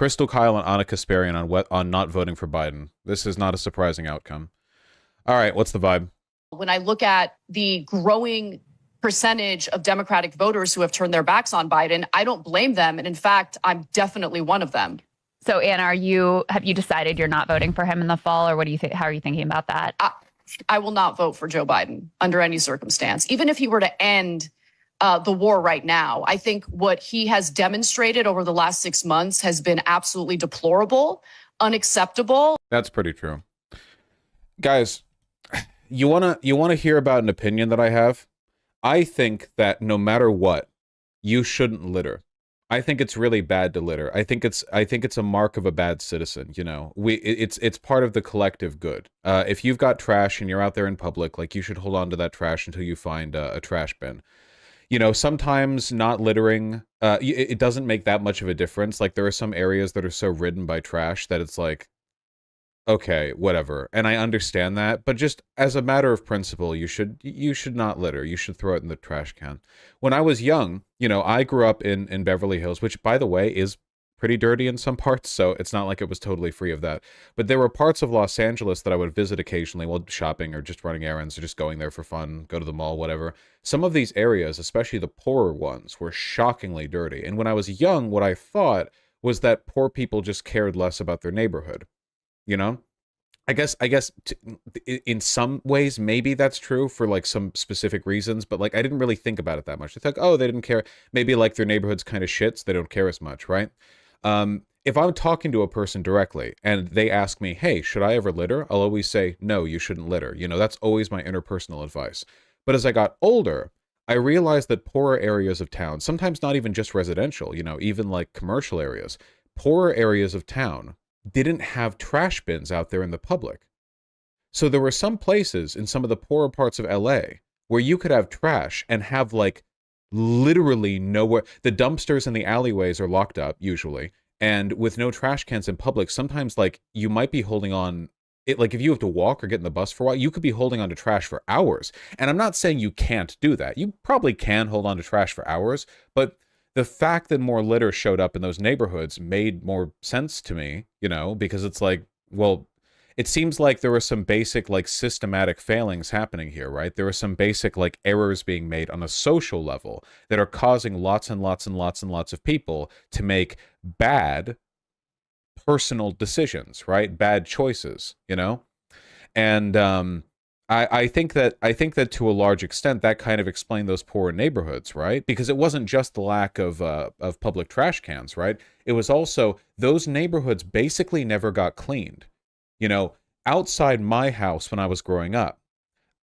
Crystal Kyle and Anna Kasparian on not voting for Biden. This is not a surprising outcome. All right, what's the vibe? When I look at the growing percentage of Democratic voters who have turned their backs on Biden, I don't blame them. And in fact, I'm definitely one of them. So, Anna, have you decided you're not voting for him in the fall, or what do you think? How are you thinking about that? I will not vote for Joe Biden under any circumstance, even if he were to end the war right now. I think what he has demonstrated over the last 6 months has been absolutely deplorable, unacceptable. That's pretty true. Guys, you wanna hear about an opinion that I have? I think that no matter what, you shouldn't litter. I think it's really bad to litter. I think it's a mark of a bad citizen. You know, it's part of the collective good. If you've got trash and you're out there in public, like, you should hold on to that trash until you find a trash bin. You know, sometimes not littering, it doesn't make that much of a difference. Like, there are some areas that are so ridden by trash that it's like, okay, whatever. And I understand that, but just as a matter of principle, you should not litter. You should throw it in the trash can. When I was young, you know, I grew up in Beverly Hills, which, by the way, is pretty dirty in some parts, so it's not like it was totally free of that. But there were parts of Los Angeles that I would visit occasionally while shopping or just running errands or just going there for fun, go to the mall, whatever. Some of these areas, especially the poorer ones, were shockingly dirty. And when I was young, what I thought was that poor people just cared less about their neighborhood. You know, I guess in some ways maybe that's true for like some specific reasons, but like I didn't really think about it that much. I thought, oh, they didn't care. Maybe like their neighborhood's kind of shit, so they don't care as much, right? If I'm talking to a person directly and they ask me, hey, should I ever litter? I'll always say, no, you shouldn't litter. You know, that's always my interpersonal advice. But as I got older, I realized that poorer areas of town, sometimes not even just residential, you know, even like commercial areas, poorer areas of town didn't have trash bins out there in the public. So there were some places in some of the poorer parts of LA where you could have trash and have like literally nowhere. The dumpsters in the alleyways are locked up usually, and with no trash cans in public, sometimes like you might be holding on it, like if you have to walk or get in the bus for a while, you could be holding on to trash for hours. And I'm not saying you can't do that. You probably can hold on to trash for hours, but the fact that more litter showed up in those neighborhoods made more sense to me, you know, because it's like, well, it seems like there were some basic, like, systematic failings happening here, right? There were some basic, like, errors being made on a social level that are causing lots and lots and lots and lots of people to make bad personal decisions, right? Bad choices, you know? And I think that to a large extent that kind of explained those poor neighborhoods, right? Because it wasn't just the lack of public trash cans, right? It was also those neighborhoods basically never got cleaned. You know, outside my house when I was growing up,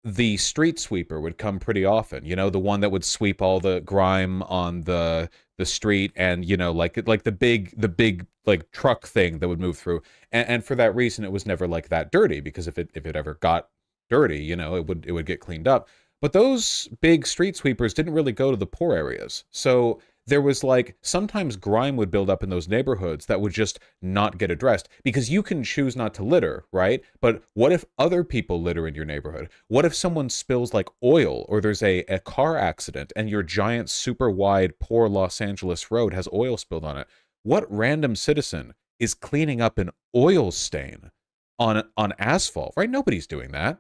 the street sweeper would come pretty often. You know, the one that would sweep all the grime on the street, and you know, like the big like truck thing that would move through. And for that reason, it was never like that dirty, because if it ever got dirty, you know, it would get cleaned up. But those big street sweepers didn't really go to the poor areas. So there was like, sometimes grime would build up in those neighborhoods that would just not get addressed, because you can choose not to litter, right? But what if other people litter in your neighborhood? What if someone spills like oil, or there's a car accident and your giant super wide poor Los Angeles road has oil spilled on it? What random citizen is cleaning up an oil stain on asphalt, right? Nobody's doing that.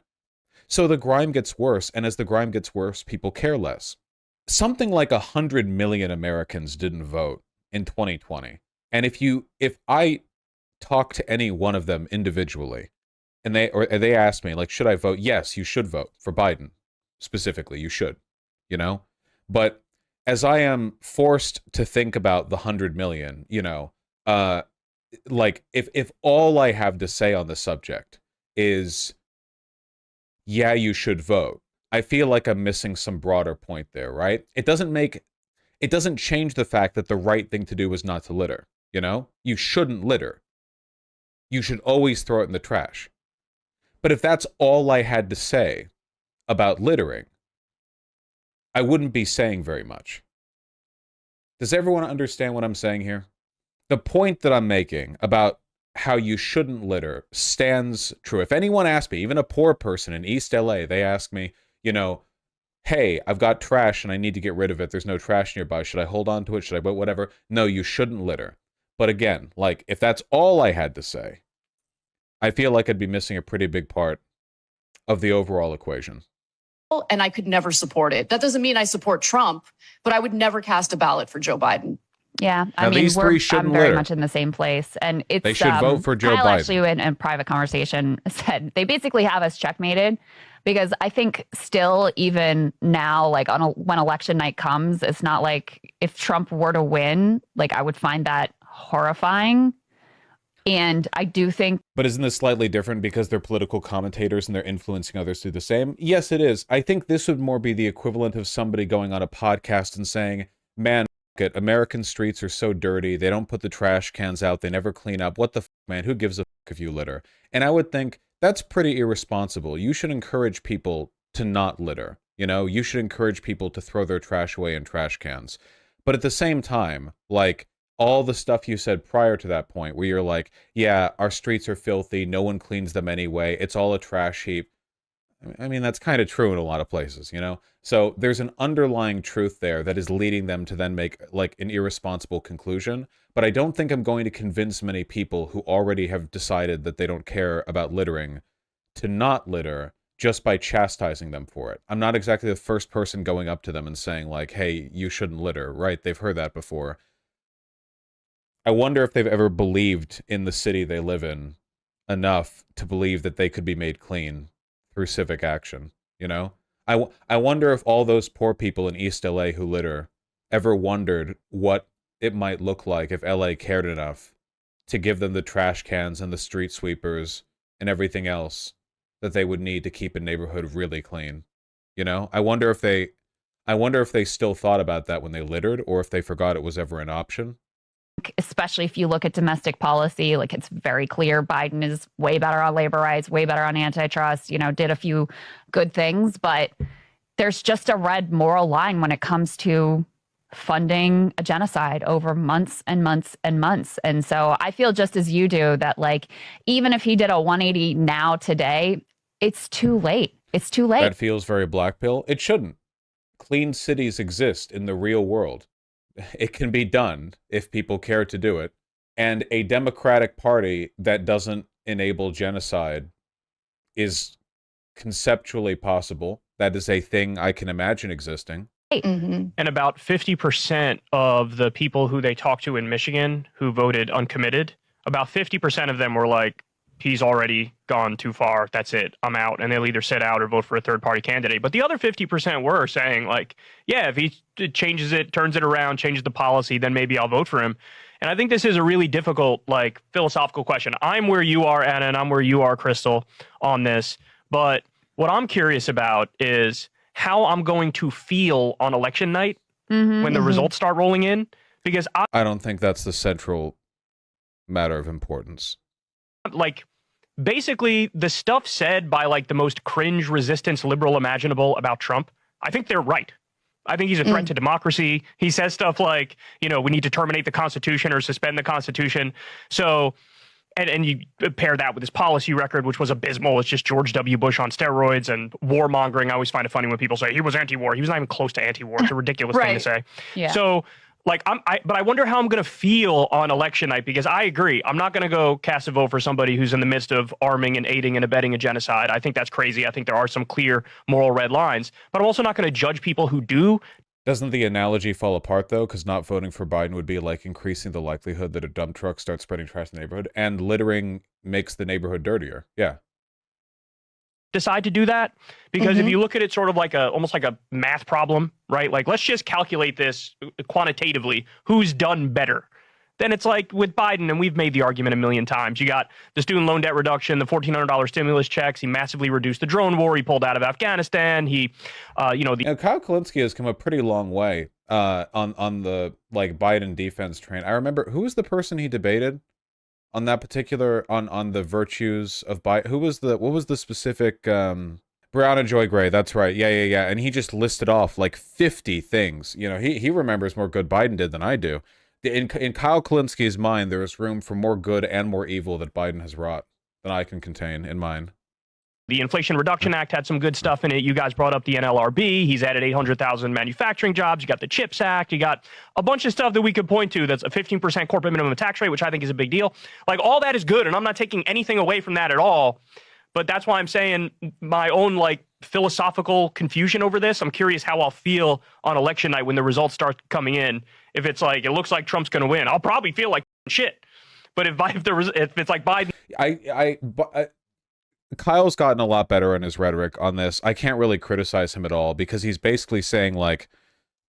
So the grime gets worse, and as the grime gets worse, people care less. Something like 100 million Americans didn't vote in 2020. And if I talk to any one of them individually, and they ask me, like, should I vote? Yes, you should vote for Biden. Specifically, you should, you know? But as I am forced to think about the 100 million, you know, like, if all I have to say on the subject is, yeah, you should vote, I feel like I'm missing some broader point there, right? It doesn't change the fact that the right thing to do is not to litter, you know? You shouldn't litter. You should always throw it in the trash. But if that's all I had to say about littering, I wouldn't be saying very much. Does everyone understand what I'm saying here? The point that I'm making about how you shouldn't litter stands true. If anyone asks me, even a poor person in East LA, they ask me, you know, hey, I've got trash and I need to get rid of it. There's no trash nearby. Should I hold on to it? Should I vote? Whatever. No, you shouldn't litter. But again, like, if that's all I had to say, I feel like I'd be missing a pretty big part of the overall equation. And I could never support it. That doesn't mean I support Trump, but I would never cast a ballot for Joe Biden. Yeah, I Now, mean, these three shouldn't I'm very litter. much in the same place, and it's They should vote for Joe Kyle Biden. actually, in a private conversation, said they basically have us checkmated because I think still, even now, like when election night comes, it's not like if Trump were to win, like I would find that horrifying. And I do think. But isn't this slightly different because they're political commentators and they're influencing others to do the same? Yes, it is. I think this would more be the equivalent of somebody going on a podcast and saying, man, it. American streets are so dirty. They don't put the trash cans out. They never clean up. What the man? Who gives a if you litter? And I would think that's pretty irresponsible. You should encourage people to not litter. You know, you should encourage people to throw their trash away in trash cans. But at the same time, like, all the stuff you said prior to that point where you're like, yeah, our streets are filthy. No one cleans them anyway. It's all a trash heap. I mean, that's kind of true in a lot of places, you know? So there's an underlying truth there that is leading them to then make like an irresponsible conclusion. But I don't think I'm going to convince many people who already have decided that they don't care about littering to not litter just by chastising them for it. I'm not exactly the first person going up to them and saying like, hey, you shouldn't litter, right? They've heard that before. I wonder if they've ever believed in the city they live in enough to believe that they could be made clean through civic action, you know? I wonder if all those poor people in East LA who litter ever wondered what it might look like if LA cared enough to give them the trash cans and the street sweepers and everything else that they would need to keep a neighborhood really clean. You know? I wonder if they still thought about that when they littered or if they forgot it was ever an option. Especially if you look at domestic policy, like it's very clear Biden is way better on labor rights, way better on antitrust, you know, did a few good things, but there's just a red moral line when it comes to funding a genocide over months and months and months. And so I feel just as you do that, like, even if he did a 180 now today, it's too late. It's too late. That feels very black pill. It shouldn't. Clean cities exist in the real world. It can be done if people care to do it. And a Democratic Party that doesn't enable genocide is conceptually possible. That is a thing I can imagine existing. Mm-hmm. And about 50% of the people who they talked to in Michigan who voted uncommitted, about 50% of them were like, he's already gone too far. That's it. I'm out. And they'll either sit out or vote for a third party candidate. But the other 50% were saying like, yeah, if he changes it, turns it around, changes the policy, then maybe I'll vote for him. And I think this is a really difficult, like, philosophical question. I'm where you are, Anna, and I'm where you are, Crystal, on this. But what I'm curious about is how I'm going to feel on election night when the results start rolling in. Because I don't think that's the central matter of importance. Like, basically, the stuff said by, like, the most cringe resistance liberal imaginable about Trump, I think they're right. I think he's a threat to democracy. He says stuff like, you know, we need to terminate the Constitution or suspend the Constitution. So, and you pair that with his policy record, which was abysmal. It's just George W. Bush on steroids and warmongering. I always find it funny when people say he was anti-war. He was not even close to anti-war. It's a ridiculous thing to say. Yeah. So, like, but I wonder how I'm going to feel on election night, because I agree. I'm not going to go cast a vote for somebody who's in the midst of arming and aiding and abetting a genocide. I think that's crazy. I think there are some clear moral red lines, but I'm also not going to judge people who do. Doesn't the analogy fall apart, though? Because not voting for Biden would be like increasing the likelihood that a dump truck starts spreading trash in the neighborhood, and littering makes the neighborhood dirtier. Yeah. Decide to do that, because if you look at it sort of like almost like a math problem, right? Like, let's just calculate this quantitatively, who's done better. Then it's like with Biden, and we've made the argument a million times. You got the student loan debt reduction, the $1,400 stimulus checks. He massively reduced the drone war. He pulled out of Afghanistan. He, Kyle Kalinske has come a pretty long way on the like Biden defense train. I remember, who was the person he debated on that particular on the virtues of Biden? What was the specific Brianna Joy Gray? That's right. Yeah. And he just listed off like 50 things. You know, he remembers more good Biden did than I do. In Kyle Kalinsky's mind, there is room for more good and more evil that Biden has wrought than I can contain in mine. The Inflation Reduction Act had some good stuff in it. You guys brought up the NLRB. He's added 800,000 manufacturing jobs. You got the CHIPS Act. You got a bunch of stuff that we could point to that's a 15% corporate minimum tax rate, which I think is a big deal. Like, all that is good, and I'm not taking anything away from that at all. But that's why I'm saying my own, like, philosophical confusion over this. I'm curious how I'll feel on election night when the results start coming in. If it's like, it looks like Trump's going to win, I'll probably feel like shit. But if it's like Biden... Kyle's gotten a lot better in his rhetoric on this. I can't really criticize him at all because he's basically saying, like,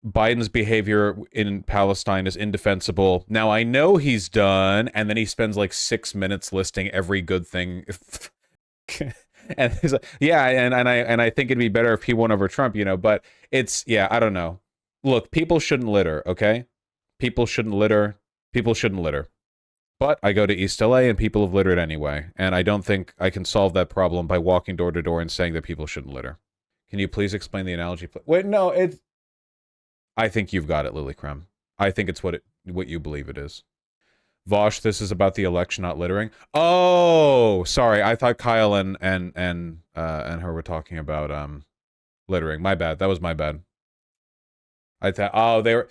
Biden's behavior in Palestine is indefensible. Now, I know he's done, and then he spends like 6 minutes listing every good thing. And he's like, yeah, and I think it'd be better if he won over Trump, you know, but it's, yeah, I don't know. Look, people shouldn't litter, okay? People shouldn't litter. People shouldn't litter. But I go to East LA and people have littered anyway, and I don't think I can solve that problem by walking door to door and saying that people shouldn't litter. Can you please explain the analogy? Wait, no, it's... I think you've got it, Lily Crumb. I think it's what you believe it is. Vosh, this is about the election, not littering. Oh, sorry. I thought Kyle and her were talking about littering. My bad. That was my bad. I thought, oh, they've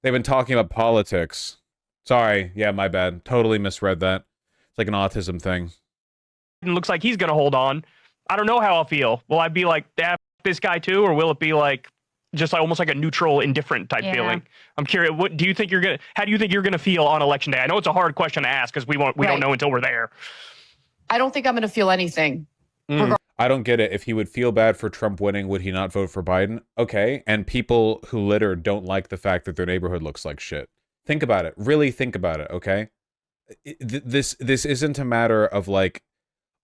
been talking about politics. Sorry. Yeah, my bad. Totally misread that. It's like an autism thing. It looks like he's going to hold on. I don't know how I'll feel. Will I be like, F this guy too? Or will it be like, just like almost like a neutral, indifferent type feeling? I'm curious. What do you think how do you think you're going to feel on election day? I know it's a hard question to ask because we don't know until we're there. I don't think I'm going to feel anything. I don't get it. If he would feel bad for Trump winning, would he not vote for Biden? Okay. And people who litter don't like the fact that their neighborhood looks like shit. Think about it. Really think about it, okay? This isn't a matter of, like,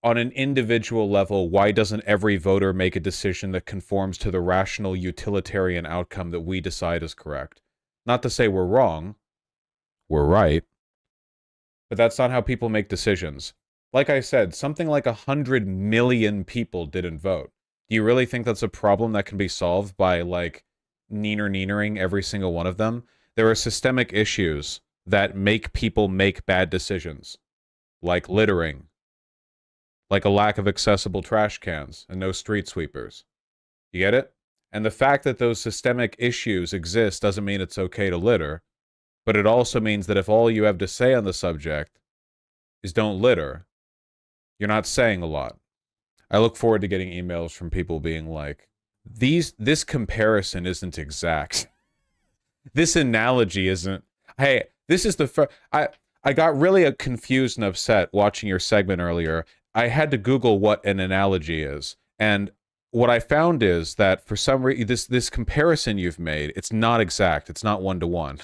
on an individual level, why doesn't every voter make a decision that conforms to the rational utilitarian outcome that we decide is correct? Not to say we're wrong. We're right. But that's not how people make decisions. Like I said, something like 100 million people didn't vote. Do you really think that's a problem that can be solved by, like, neenering every single one of them? There are systemic issues that make people make bad decisions, like littering, like a lack of accessible trash cans and no street sweepers. You get it? And the fact that those systemic issues exist doesn't mean it's okay to litter, but it also means that if all you have to say on the subject is don't litter, you're not saying a lot. I look forward to getting emails from people being like, this comparison isn't exact. This analogy isn't... Hey, this is the... I got really confused and upset watching your segment earlier. I had to Google what an analogy is. And what I found is that for some reason, this comparison you've made, it's not exact. It's not one-to-one.